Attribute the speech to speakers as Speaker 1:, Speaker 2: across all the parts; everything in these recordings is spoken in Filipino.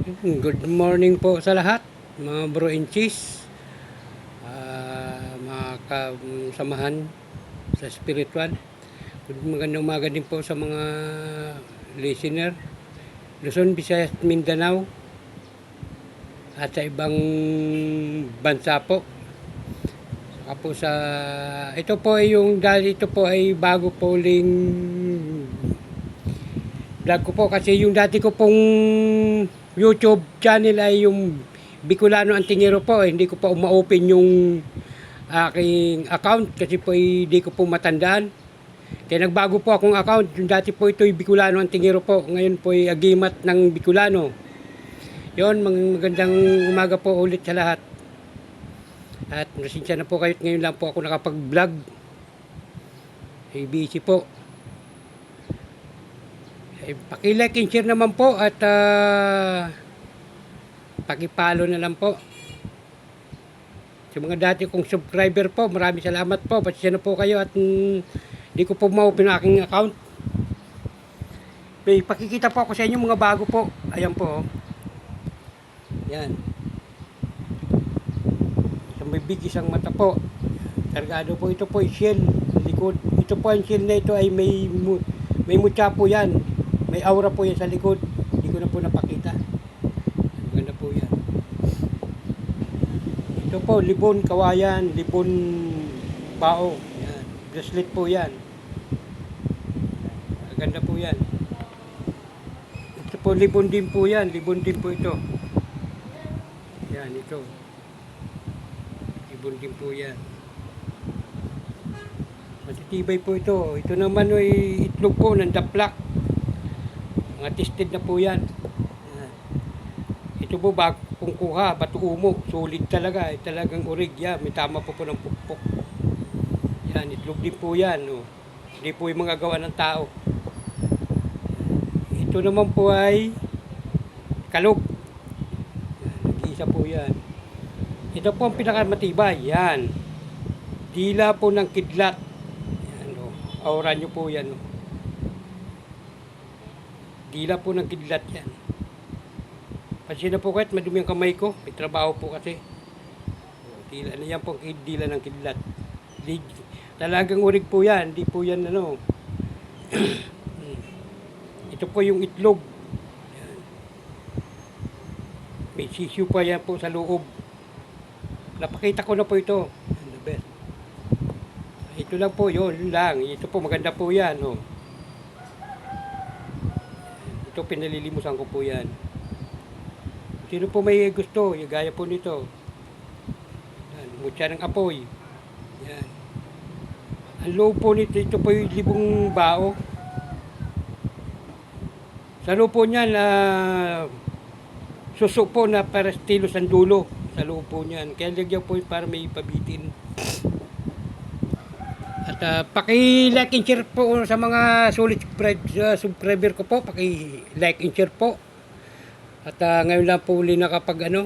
Speaker 1: Good morning po sa lahat, mga bro and sis, mga kasamahan sa spiritual. Magandang umaga din po sa mga listener, Luzon, Visayas, Mindanao, at sa ibang bansa po. Saka po ito po ay ito po ay bago po uling vlog ko po, kasi yung dati ko pong YouTube channel ay yung Bicolano Antingero po. Hindi ko pa ma-open yung aking account kasi po hindi ko po matandaan. Kaya nagbago po akong account. Yung dati po ito ay Bicolano Antingero po. Ngayon po ay Agimat ng Bicolano. Yon, magandang umaga po ulit sa lahat. At nasensya na po kayo, ngayon lang po ako nakapag-vlog. Ay busy po. Paki-like and share naman po at paki-follow na lang po. Sa mga dati kong subscriber po, maraming salamat po. Pasensya na po kayo at hindi ko po ma-open ang aking account. May pakikita po ako sa inyo mga bago po. Ayan po. Yan. Isang may big, isang mata po. Kargado po. Ito po ay shell. Likod. Ito po ang shell na ito ay may mutya po yan. May aura po yan sa likod. Hindi ko na po napakita. Maganda po yan. Ito po, libon, kawayan, libon, bao. Yan. Bracelet po yan. Maganda po yan. Ito po, libon din po yan. Libon din po ito. Yan, ito. Libon din po yan. Matitibay po ito. Ito naman ay itlog po ng daplak. Mga tested na po yan. Ito po bago kong kuha, bato umo. Solid talaga. Talagang orig yan. May tama po ng pukpok. Yan, itlog din po yan. Oh. Hindi po yung mga gawa ng tao. Ito naman po ay kalog. Nag-iisa po yan. Ito po ang pinakamatibay. Yan. Dila po ng kidlat. Yan, oh. Aura nyo po yan. Oh. Dila po ng kidlat yan. Pansin na po kahit madumi ang kamay ko. May trabaho po kasi. Dila na yan po ang dila ng kidlat. Talagang urig po yan. Hindi po yan ano. Ito po yung itlog. Yan. May sisyo pa yan po sa loob. Napakita ko na po ito. The best. Ito lang po yun lang. Ito po maganda po yan. Oh. Ito pinalilimusan ko po yan. Sino po may gusto, gaya po nito. Yan, mutya ng apoy. Yan. Ang low po nito, ito po yung libong bao. Sa loob po niyan, suso po na para stilos ang dulo. Sa loob po niyan. Kaya lagyan po para may pabitin. At paki-like and share po sa mga solid subscriber ko po. Paki-like and share po. At ngayon lang po uli nakapag ano.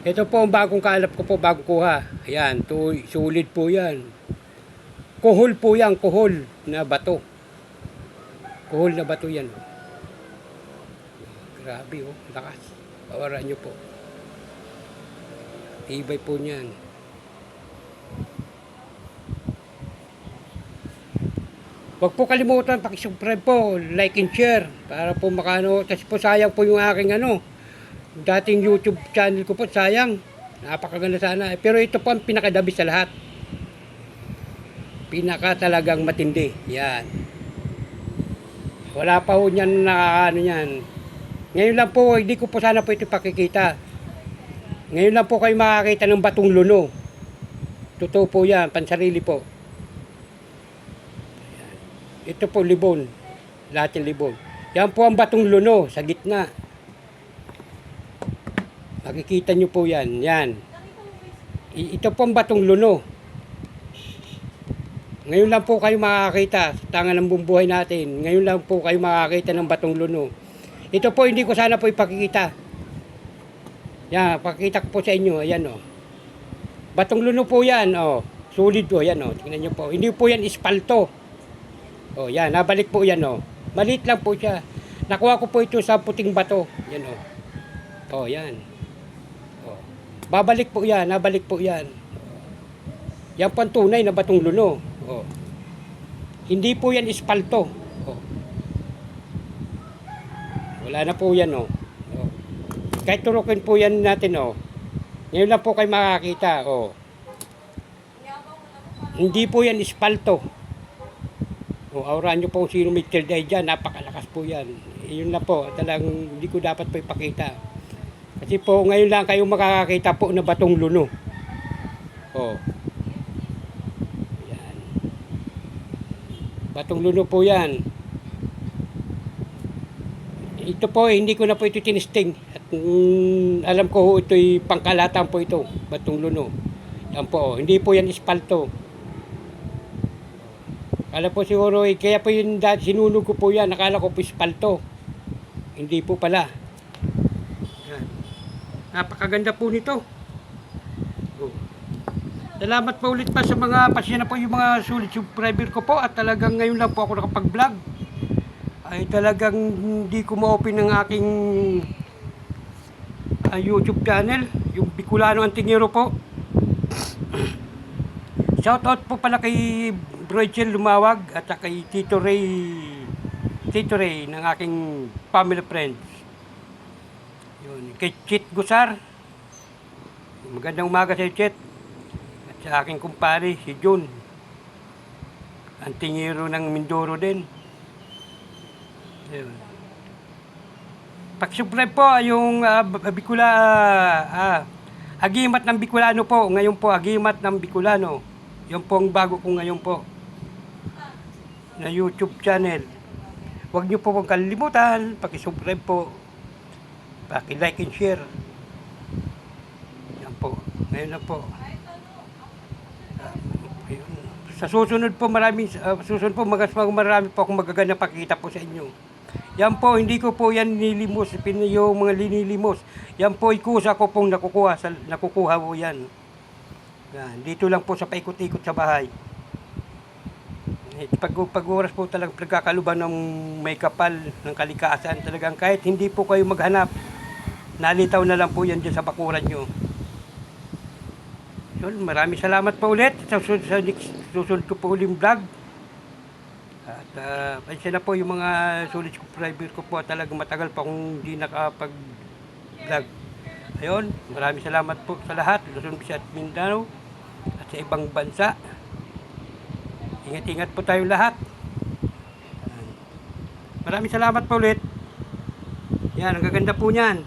Speaker 1: Ito po ang bagong kalap ko po, bagong kuha. Ayan, solid po yan. Kuhol po yan, kuhol na bato. Kuhol na bato yan. Grabe oh, lakas. Pawaran nyo po. Tibay po niyan. Huwag po kalimutan, pakisubscribe po, like and share, para po makano, kasi po sayang po yung aking dating YouTube channel ko po, sayang. Napakaganda sana. Pero ito po ang pinakadabis sa lahat. Pinaka talagang matindi. Yan. Wala pa ho niyan yan. Ngayon lang po, hindi ko po sana po ito pakikita. Ngayon lang po kayo makakita ng batong luno. Totoo po yan, pansarili po. Ito po libon. Lahat yung libon. Yan po ang batong luno sa gitna. Makikita nyo po yan. Yan. Ito po ang batong luno. Ngayon lang po kayo makakita sa tangan ng bumbuhay natin. Ngayon lang po kayo makakita ng batong luno. Ito po hindi ko sana po ipakikita. Yan, pakikita ko po sa inyo. Ayan o. Batong luno po yan. O. Solid po. Yan o. Tingnan nyo po. Hindi po yan ispalto. O yan. Nabalik po yan o. Maliit lang po siya. Nakuha ko po ito sa puting bato. Yan o. Oh, yan. Oh. Babalik po yan, nabalik po yan. Yan po ang tunay na batong luno. Oh. Hindi po yan ispalto. Oh. Wala na po yan, oh. Oh. Kahit turukin po yan natin, oh. Ngayon lang po kayo makakita, oh. Hindi po yan ispalto. O, aurahan nyo po kung sino may third eye dyan, napakalakas po yan. Yun na po, talagang hindi ko dapat po ipakita. Kasi po, ngayon lang kayo makakakita po na batong luno. O. Yan. Batong luno po yan. Ito po, hindi ko na po ito tinisting. At alam ko ho, ito'y pangkalatan po ito, batong luno. Yan po, hindi po yan ispalto. Kala po siguro, kaya po yung sinunog ko po yan, nakala ko po ispalto. Hindi po pala. Yan. Napakaganda po nito. Oh. Salamat po ulit pa sa mga pasya na po yung mga sulit subscriber ko po at talagang ngayon lang po ako nakapag-vlog. Ay talagang hindi ko ma-open ng aking YouTube channel, yung Bicolano Antingero po. Shoutout po pala kay Bridgel Lumawag at kay Tito Ray ng aking family friends. Yun, kay Chit Gusar. Magandang umaga sa Chit. At sa aking kumpare si Jun. Antingero ng Mindoro din. Yun. Pag-subscribe po yung Agimat ng Bicolano po. Ngayon po, Agimat ng Bicolano. Yung po ang bago ko ngayon po na YouTube channel. Huwag niyo po pong kalilimutan, paki-subscribe po, paki-like and share. Yan po. Ngayon na po. Sa susunod po marami po akong magaganda pakita po sa inyo. Yan po, hindi ko po yan nilimos, yung mga linilimos. Yan po ikusa ko pong nakukuha po yan. Yan, dito lang po sa paikot-ikot sa bahay. Pag oras po talagang pagkakaluban ng may kapal ng kalikasan, talagang kahit hindi po kayo maghanap, nalitaw na lang po yan dyan sa bakuran nyo. Yun, maraming salamat po ulit sa susunod ko po uling vlog. At pansya na po yung mga sulit subscriber ko po, talagang matagal pa akong hindi nakapag-vlog. Ayun, maraming salamat po sa lahat, Luzon, Visayas at Mindanao at sa ibang bansa. Ingat-ingat po tayo lahat. Maraming salamat po ulit. Yan, ang gaganda po niyan.